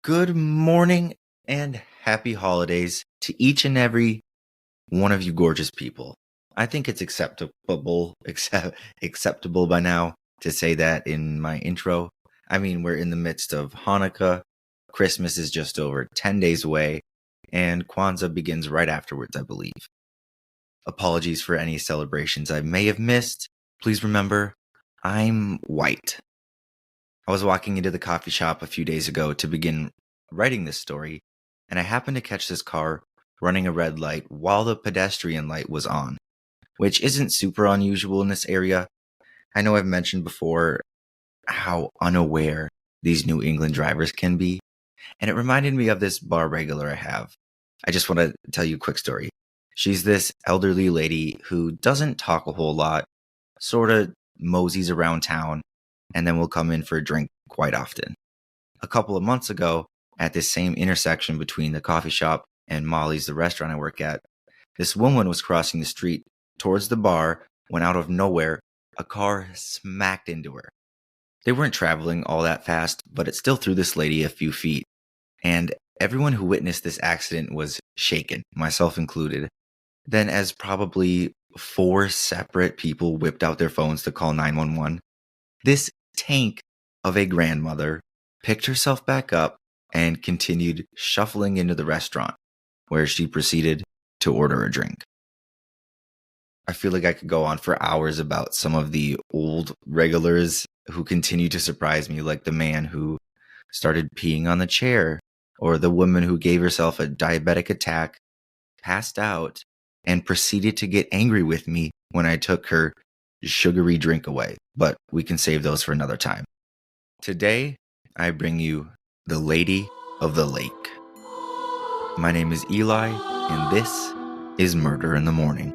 Good morning and happy holidays to each and every one of you gorgeous people. I think it's acceptable by now to say that in my intro. I mean, we're in the midst of Hanukkah. Christmas is just over 10 days away, and Kwanzaa begins right afterwards, I believe. Apologies for any celebrations I may have missed. Please remember, I'm white. I was walking into the coffee shop a few days ago to begin writing this story, and I happened to catch this car running a red light while the pedestrian light was on, which isn't super unusual in this area. I know I've mentioned before how unaware these New England drivers can be, and it reminded me of this bar regular I have. I just want to tell you a quick story. She's this elderly lady who doesn't talk a whole lot, sort of moseys around town, and then will come in for a drink quite often. A couple of months ago, at this same intersection between the coffee shop and Molly's, the restaurant I work at, this woman was crossing the street towards the bar when out of nowhere, a car smacked into her. They weren't traveling all that fast, but it still threw this lady a few feet, and everyone who witnessed this accident was shaken, myself included. Then, as probably 4 separate people whipped out their phones to call 911, this tank of a grandmother picked herself back up and continued shuffling into the restaurant, where she proceeded to order a drink. I feel like I could go on for hours about some of the old regulars who continue to surprise me, like the man who started peeing on the chair, or the woman who gave herself a diabetic attack, passed out, and proceeded to get angry with me when I took her sugary drink away. But we can save those for another time. Today, I bring you The Lady of the Lake. My name is Eli, and this is Murder in the Morning.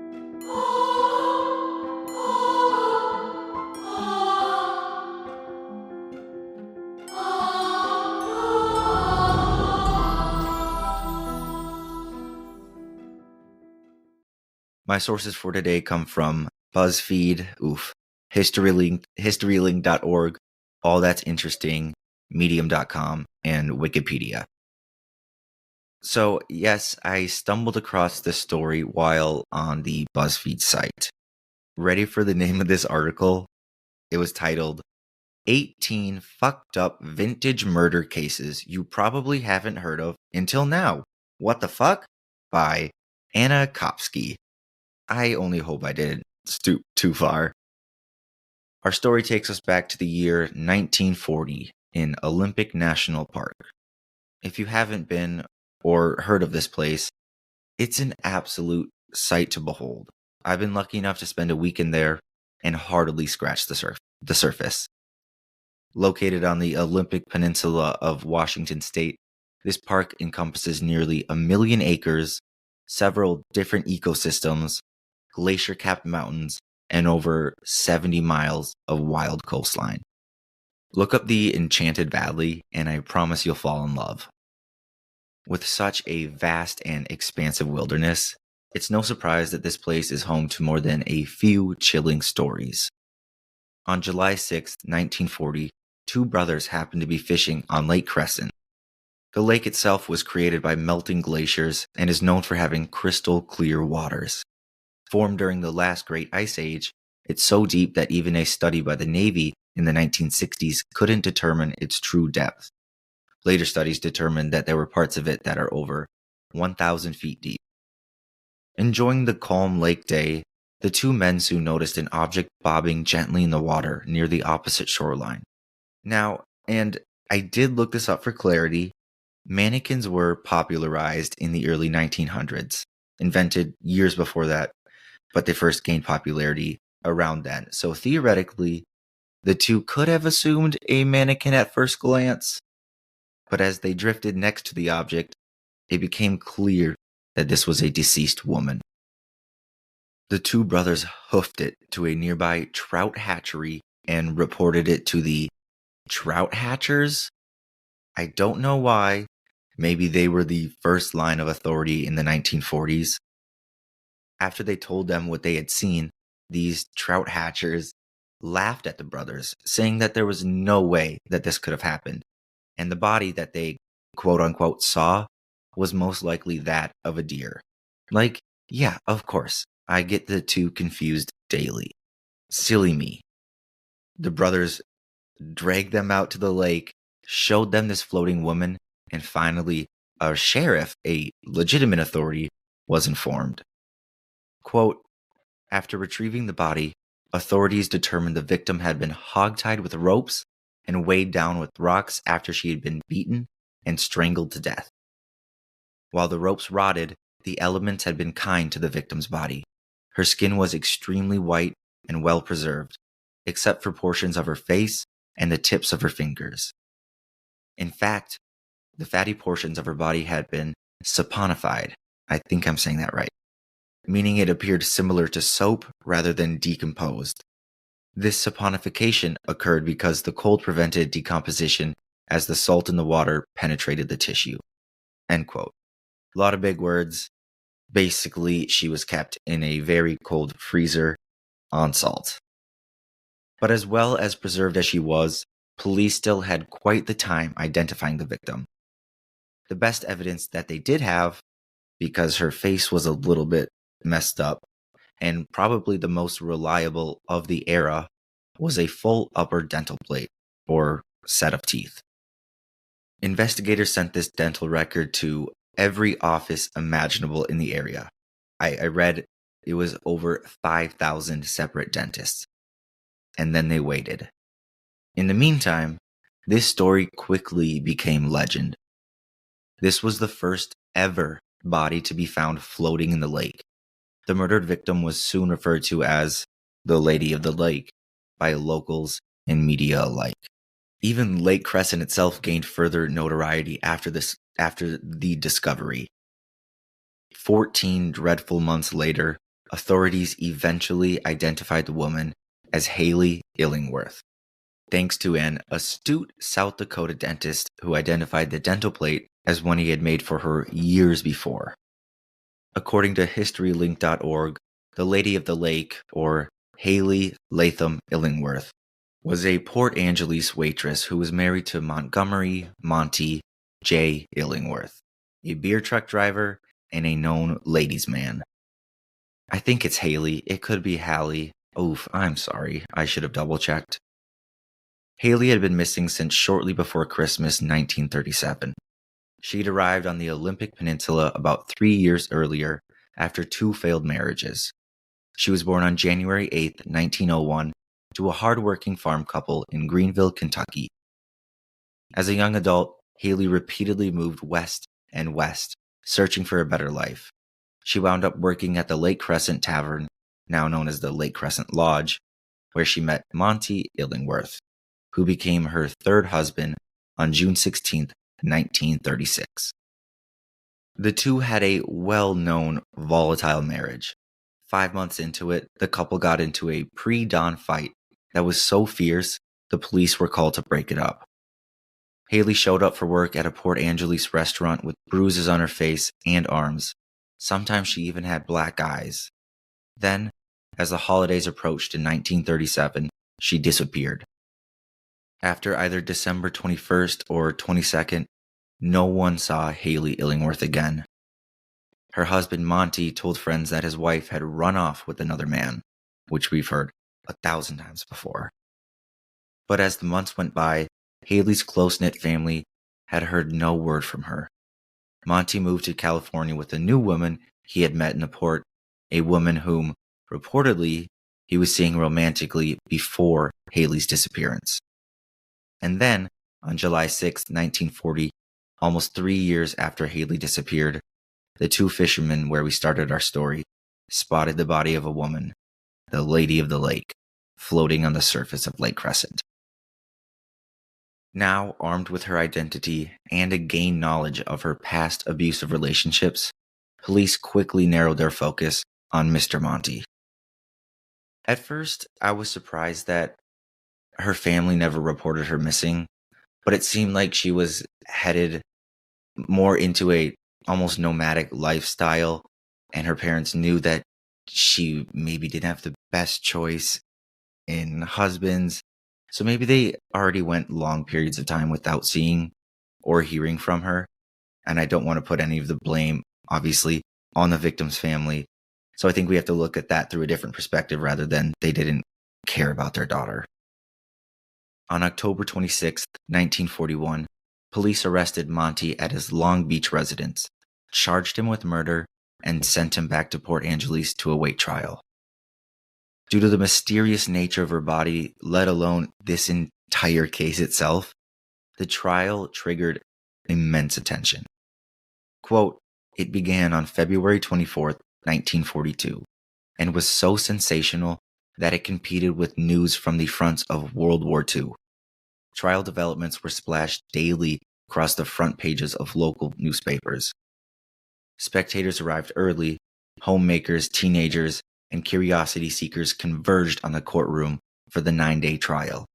My sources for today come from BuzzFeed, Historylink.org, All That's Interesting, Medium.com, and Wikipedia. So, yes, I stumbled across this story while on the BuzzFeed site. Ready for the name of this article? It was titled, 18 Fucked Up Vintage Murder Cases You Probably Haven't Heard of Until Now. What the fuck? By Anna Kopsky. I only hope I didn't stoop too far. Our story takes us back to the year 1940 in Olympic National Park. If you haven't been or heard of this place, it's an absolute sight to behold. I've been lucky enough to spend a weekend there and heartily scratch the surface. Located on the Olympic Peninsula of Washington State, this park encompasses nearly 1 million acres, several different ecosystems, glacier-capped mountains, and over 70 miles of wild coastline. Look up the Enchanted Valley, and I promise you'll fall in love. With such a vast and expansive wilderness, it's no surprise that this place is home to more than a few chilling stories. On July 6, 1940, 2 brothers happened to be fishing on Lake Crescent. The lake itself was created by melting glaciers and is known for having crystal clear waters. Formed during the last Great Ice Age, it's so deep that even a study by the Navy in the 1960s couldn't determine its true depth. Later studies determined that there were parts of it that are over 1,000 feet deep. Enjoying the calm lake day, the 2 men soon noticed an object bobbing gently in the water near the opposite shoreline. Now, and I did look this up for clarity, mannequins were popularized in the early 1900s, invented years before that, but they first gained popularity around then. So theoretically, the 2 could have assumed a mannequin at first glance, but as they drifted next to the object, it became clear that this was a deceased woman. The 2 brothers hoofed it to a nearby trout hatchery and reported it to the trout hatchers. I don't know why. Maybe they were the first line of authority in the 1940s. After they told them what they had seen, these trout hatchers laughed at the brothers, saying that there was no way that this could have happened, and the body that they quote-unquote saw was most likely that of a deer. Like, yeah, of course, I get the two confused daily. Silly me. The brothers dragged them out to the lake, showed them this floating woman, and finally, a sheriff, a legitimate authority, was informed. Quote, after retrieving the body, authorities determined the victim had been hog-tied with ropes and weighed down with rocks after she had been beaten and strangled to death. While the ropes rotted, the elements had been kind to the victim's body. Her skin was extremely white and well preserved, except for portions of her face and the tips of her fingers. In fact, the fatty portions of her body had been saponified. I think I'm saying that right, meaning it appeared similar to soap rather than decomposed. This saponification occurred because the cold prevented decomposition as the salt in the water penetrated the tissue. End quote. A lot of big words. Basically, she was kept in a very cold freezer on salt. But as well as preserved as she was, police still had quite the time identifying the victim. The best evidence that they did have, because her face was a little bit messed up, and probably the most reliable of the era, was a full upper dental plate, or set of teeth. Investigators sent this dental record to every office imaginable in the area. I read it was over 5,000 separate dentists. And then they waited. In the meantime, this story quickly became legend. This was the first ever body to be found floating in the lake. The murdered victim was soon referred to as the Lady of the Lake by locals and media alike. Even Lake Crescent itself gained further notoriety after the discovery. 14 dreadful months later, authorities eventually identified the woman as Haley Illingworth, thanks to an astute South Dakota dentist who identified the dental plate as one he had made for her years before. According to HistoryLink.org, the Lady of the Lake, or Haley Latham Illingworth, was a Port Angeles waitress who was married to Montgomery Monty J. Illingworth, a beer truck driver and a known ladies' man. I think it's Haley. It could be Hallie. Oof, I'm sorry. I should have double-checked. Haley had been missing since shortly before Christmas 1937. She'd arrived on the Olympic Peninsula about 3 years earlier after 2 failed marriages. She was born on January 8, 1901, to a hard-working farm couple in Greenville, Kentucky. As a young adult, Haley repeatedly moved west and west, searching for a better life. She wound up working at the Lake Crescent Tavern, now known as the Lake Crescent Lodge, where she met Monty Illingworth, who became her third husband on June 16, 1936. The two had a well-known volatile marriage. 5 months into it, the couple got into a pre-dawn fight that was so fierce, the police were called to break it up. Haley showed up for work at a Port Angeles restaurant with bruises on her face and arms. Sometimes she even had black eyes. Then, as the holidays approached in 1937, she disappeared. After either December 21st or 22nd, no one saw Haley Illingworth again. Her husband Monty told friends that his wife had run off with another man, which we've heard 1,000 times before. But as the months went by, Haley's close-knit family had heard no word from her. Monty moved to California with a new woman he had met in the port, a woman whom, reportedly, he was seeing romantically before Haley's disappearance. And then, on July 6, 1940, almost 3 years after Haley disappeared, the two fishermen where we started our story spotted the body of a woman, the Lady of the Lake, floating on the surface of Lake Crescent. Now, armed with her identity and a gained knowledge of her past abusive relationships, police quickly narrowed their focus on Mr. Monty. At first, I was surprised that her family never reported her missing, but it seemed like she was headed more into a almost nomadic lifestyle, and her parents knew that she maybe didn't have the best choice in husbands, so maybe they already went long periods of time without seeing or hearing from her. And I don't want to put any of the blame, obviously, on the victim's family. So I think we have to look at that through a different perspective rather than they didn't care about their daughter. On October 26, 1941, police arrested Monty at his Long Beach residence, charged him with murder, and sent him back to Port Angeles to await trial. Due to the mysterious nature of her body, let alone this entire case itself, the trial triggered immense attention. Quote, "It began on February 24th, 1942, and was so sensational that it competed with news from the fronts of World War II. Trial developments were splashed daily across the front pages of local newspapers. Spectators arrived early, homemakers, teenagers, and curiosity seekers converged on the courtroom for the 9-day trial.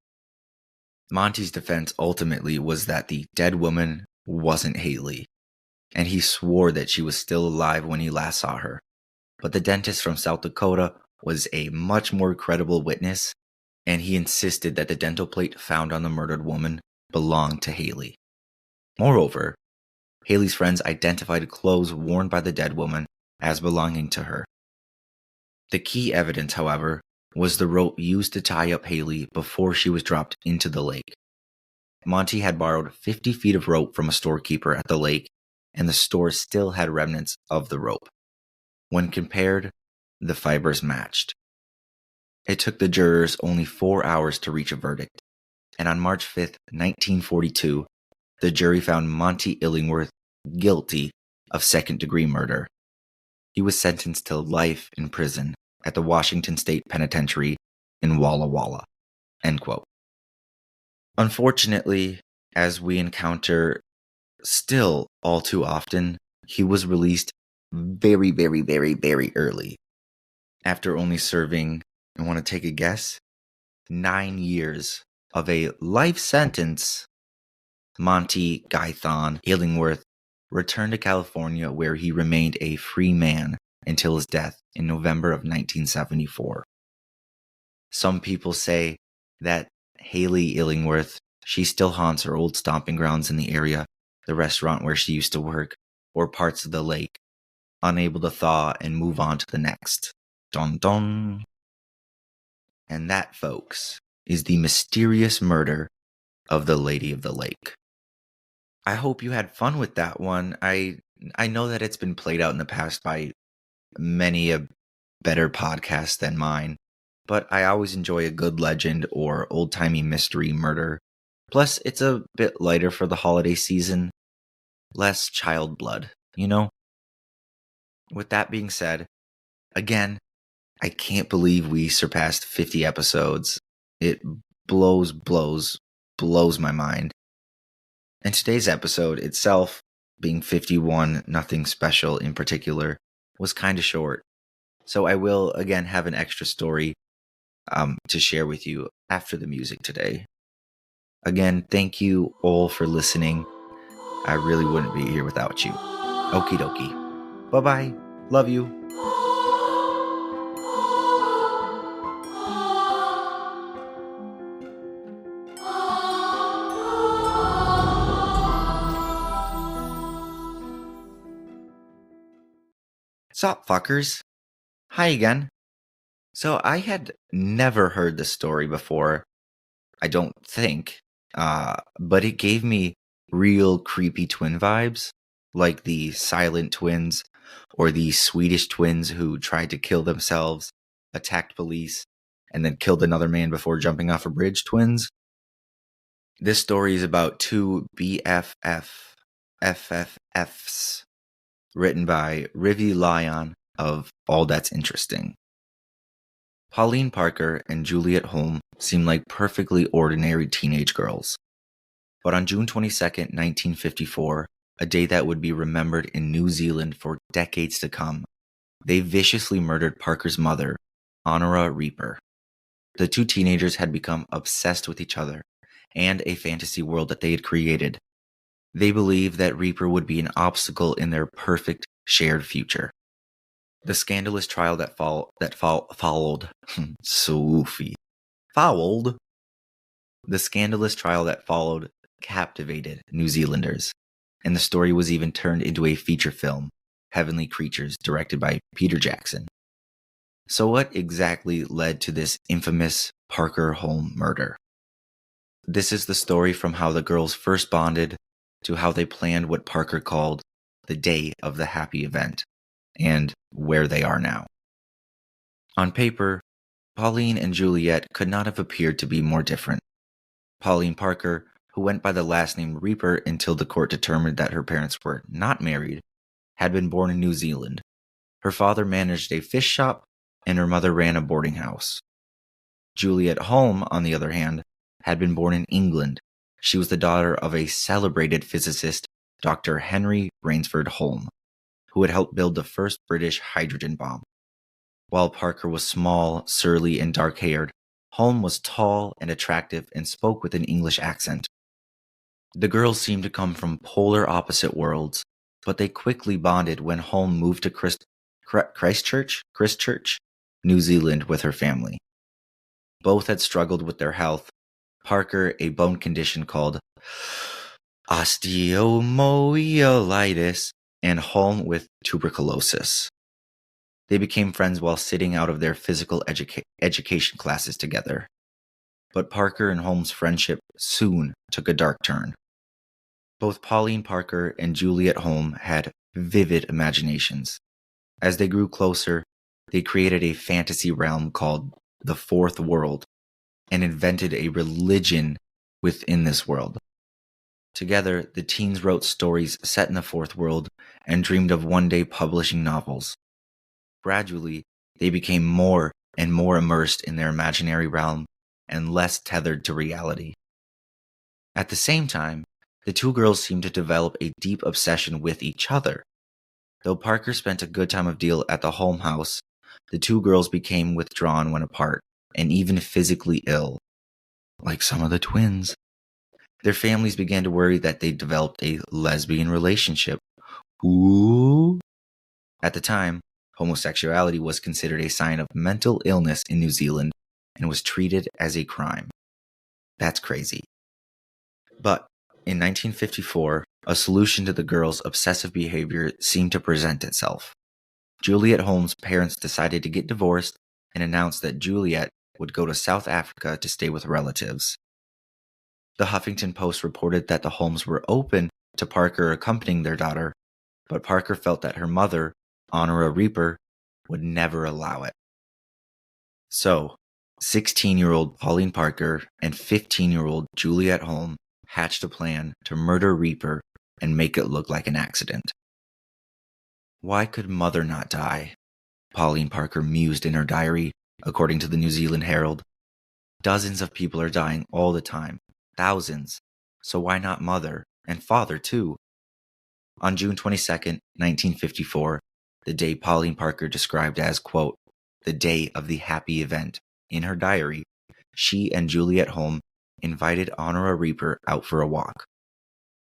Monty's defense ultimately was that the dead woman wasn't Haley, and he swore that she was still alive when he last saw her. But the dentist from South Dakota was a much more credible witness, and he insisted that the dental plate found on the murdered woman belonged to Haley. Moreover, Haley's friends identified clothes worn by the dead woman as belonging to her. The key evidence, however, was the rope used to tie up Haley before she was dropped into the lake. Monty had borrowed 50 feet of rope from a storekeeper at the lake, and the store still had remnants of the rope. When compared, the fibers matched. It took the jurors only 4 hours to reach a verdict, and on March 5th, 1942, the jury found Monty Illingworth guilty of second-degree murder. He was sentenced to life in prison at the Washington State Penitentiary in Walla Walla. End quote. Unfortunately, as we encounter still all too often, he was released very, very, very, very early. After only serving, I want to take a guess, 9 years of a life sentence, Monty Gaithon Illingworth returned to California, where he remained a free man until his death in November of 1974. Some people say that Haley Illingworth, she still haunts her old stomping grounds in the area, the restaurant where she used to work, or parts of the lake, unable to thaw and move on to the next. Dun dun. And that, folks, is the mysterious murder of the Lady of the Lake. I hope you had fun with that one. I know that it's been played out in the past by many a better podcast than mine, but I always enjoy a good legend or old-timey mystery murder. Plus, it's a bit lighter for the holiday season. Less child blood, you know? With that being said, again, I can't believe we surpassed 50 episodes. It blows my mind. And today's episode itself, being 51, nothing special in particular, was kind of short. So I will, again, have an extra story to share with you after the music today. Again, thank you all for listening. I really wouldn't be here without you. Okie dokie. Bye-bye. Love you. Sup, fuckers? Hi again. So I had never heard this story before, I don't think, but it gave me real creepy twin vibes, like the Silent Twins or the Swedish twins who tried to kill themselves, attacked police, and then killed another man before jumping off a bridge twins. This story is about two FFFs, written by Rivi Lyon of All That's Interesting. Pauline Parker and Juliet Holm seem like perfectly ordinary teenage girls. But on June 22nd, 1954, a day that would be remembered in New Zealand for decades to come, they viciously murdered Parker's mother, Honora Reaper. The two teenagers had become obsessed with each other and a fantasy world that they had created. They believed that Reaper would be an obstacle in their perfect shared future. The scandalous trial that followed. Sophie. Fouled. The scandalous trial that followed captivated New Zealanders, and the story was even turned into a feature film, Heavenly Creatures, directed by Peter Jackson. So what exactly led to this infamous Parker Holm murder? This is the story from how the girls first bonded to how they planned what Parker called the day of the happy event, and where they are now. On paper, Pauline and Juliet could not have appeared to be more different. Pauline Parker, who went by the last name Reaper until the court determined that her parents were not married, had been born in New Zealand. Her father managed a fish shop, and her mother ran a boarding house. Juliet Holm, on the other hand, had been born in England. She was the daughter of a celebrated physicist, Dr. Henry Rainsford Holm, who had helped build the first British hydrogen bomb. While Parker was small, surly, and dark-haired, Holm was tall and attractive and spoke with an English accent. The girls seemed to come from polar opposite worlds, but they quickly bonded when Holm moved to Christchurch, New Zealand with her family. Both had struggled with their health, Parker a bone condition called osteomyelitis, and Holm with tuberculosis. They became friends while sitting out of their physical education classes together. But Parker and Holm's friendship soon took a dark turn. Both Pauline Parker and Juliet Holm had vivid imaginations. As they grew closer, they created a fantasy realm called the Fourth World and invented a religion within this world. Together, the teens wrote stories set in the Fourth World and dreamed of one day publishing novels. Gradually, they became more and more immersed in their imaginary realm and less tethered to reality. At the same time, the two girls seemed to develop a deep obsession with each other. Though Parker spent a good time of deal at the Holm house, the two girls became withdrawn when apart, and even physically ill. Like some of the twins. Their families began to worry that they developed a lesbian relationship. Ooh. At the time, homosexuality was considered a sign of mental illness in New Zealand and was treated as a crime. That's crazy. But in 1954, a solution to the girls' obsessive behavior seemed to present itself. Juliet Holm's parents decided to get divorced and announced that Juliet would go to South Africa to stay with relatives. The Huffington Post reported that the Holmes were open to Parker accompanying their daughter, but Parker felt that her mother, Honora Reaper, would never allow it. So, 16-year-old Pauline Parker and 15-year-old Juliet Holm hatched a plan to murder Reaper and make it look like an accident. Why could mother not die? Pauline Parker mused in her diary, according to the New Zealand Herald. Dozens of people are dying all the time, thousands. So why not mother and father too? On June 22nd, 1954, the day Pauline Parker described as, quote, the day of the happy event, in her diary, she and Juliet Holm invited Honora Reaper out for a walk.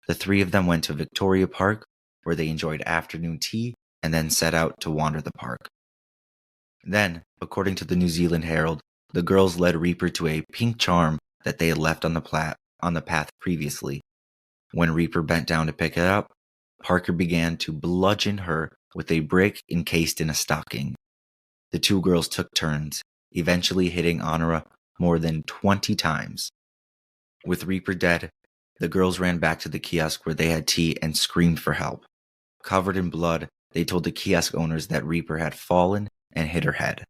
The three of them went to Victoria Park, where they enjoyed afternoon tea and then set out to wander the park. Then, according to the New Zealand Herald, the girls led Reaper to a pink charm that they had left on the path previously. When Reaper bent down to pick it up, Parker began to bludgeon her with a brick encased in a stocking. The two girls took turns, eventually hitting Honora more than 20 times. With Reaper dead, the girls ran back to the kiosk where they had tea and screamed for help. Covered in blood, they told the kiosk owners that Reaper had fallen and hit her head.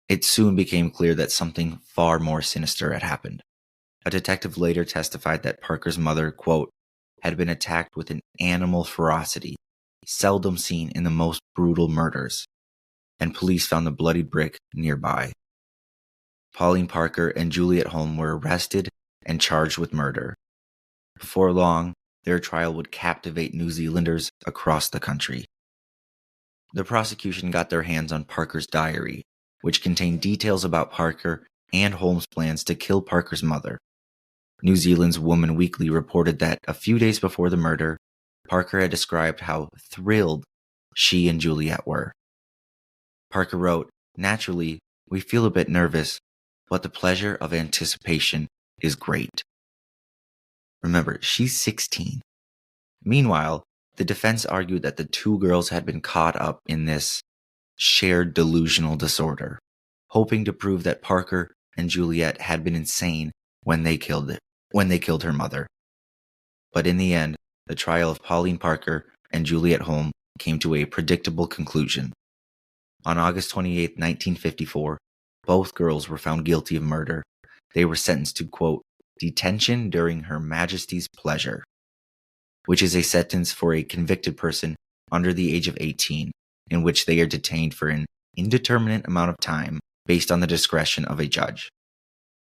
It soon became clear that something far more sinister had happened. A detective later testified that Parker's mother, quote, had been attacked with an animal ferocity, seldom seen in the most brutal murders, and police found the bloody brick nearby. Pauline Parker and Juliet Holm were arrested and charged with murder. Before long, their trial would captivate New Zealanders across the country. The prosecution got their hands on Parker's diary, which contained details about Parker and Holmes' plans to kill Parker's mother. New Zealand's Woman Weekly reported that a few days before the murder, Parker had described how thrilled she and Juliet were. Parker wrote, naturally, we feel a bit nervous, but the pleasure of anticipation is great. Remember, she's 16. Meanwhile, the defense argued that the two girls had been caught up in this shared delusional disorder, hoping to prove that Parker and Juliet had been insane when they killed her mother. But in the end, the trial of Pauline Parker and Juliet Holm came to a predictable conclusion. On August 28, 1954, both girls were found guilty of murder. They were sentenced to, quote, detention during Her Majesty's pleasure, which is a sentence for a convicted person under the age of 18, in which they are detained for an indeterminate amount of time based on the discretion of a judge.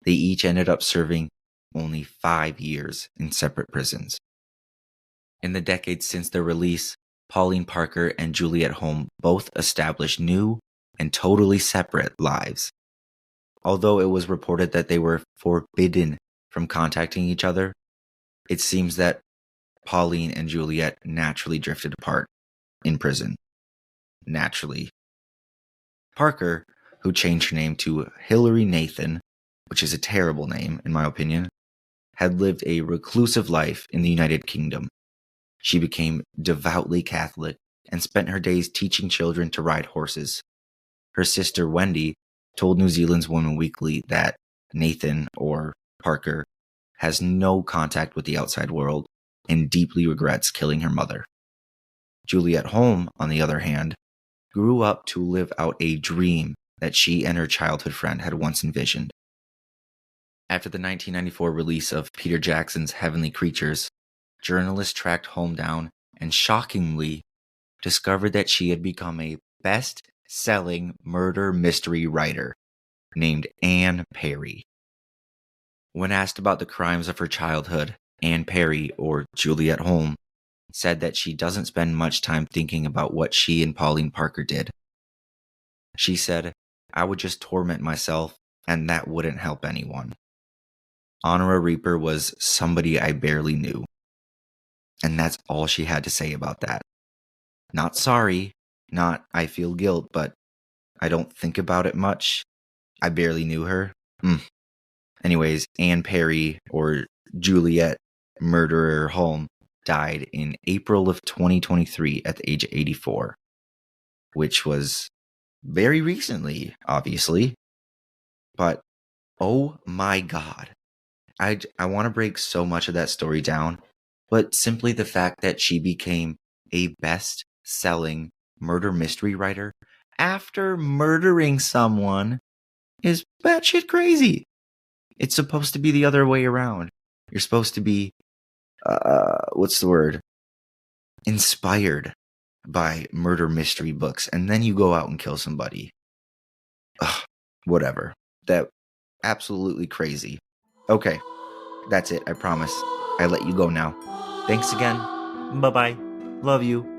They each ended up serving only 5 years in separate prisons. In the decades since their release, Pauline Parker and Juliet Holm both established new and totally separate lives. Although it was reported that they were forbidden from contacting each other, it seems that Pauline and Juliet naturally drifted apart in prison. Naturally. Parker, who changed her name to Hilary Nathan, which is a terrible name in my opinion, had lived a reclusive life in the United Kingdom. She became devoutly Catholic and spent her days teaching children to ride horses. Her sister Wendy told New Zealand's Woman Weekly that Nathan, or Parker, has no contact with the outside world and deeply regrets killing her mother. Juliet Holm, on the other hand, grew up to live out a dream that she and her childhood friend had once envisioned. After the 1994 release of Peter Jackson's Heavenly Creatures, journalists tracked Holm down and shockingly discovered that she had become a best-selling murder mystery writer named Anne Perry. When asked about the crimes of her childhood, Anne Perry, or Juliet Holm, said that she doesn't spend much time thinking about what she and Pauline Parker did. She said, "I would just torment myself, and that wouldn't help anyone. Honora Reaper was somebody I barely knew." And that's all she had to say about that. Not sorry, not I feel guilt, but I don't think about it much. I barely knew her. Anyways, Anne Perry, or Juliet Murderer Holm, died in April of 2023 at the age of 84, which was very recently, obviously. But, oh my God. I want to break so much of that story down, but simply the fact that she became a best-selling murder mystery writer after murdering someone is batshit crazy. It's supposed to be the other way around. You're supposed to be, inspired by murder mystery books, and then you go out and kill somebody. Whatever. That absolutely crazy. Okay, that's it, I promise. I let you go now. Thanks again. Bye-bye. Love you.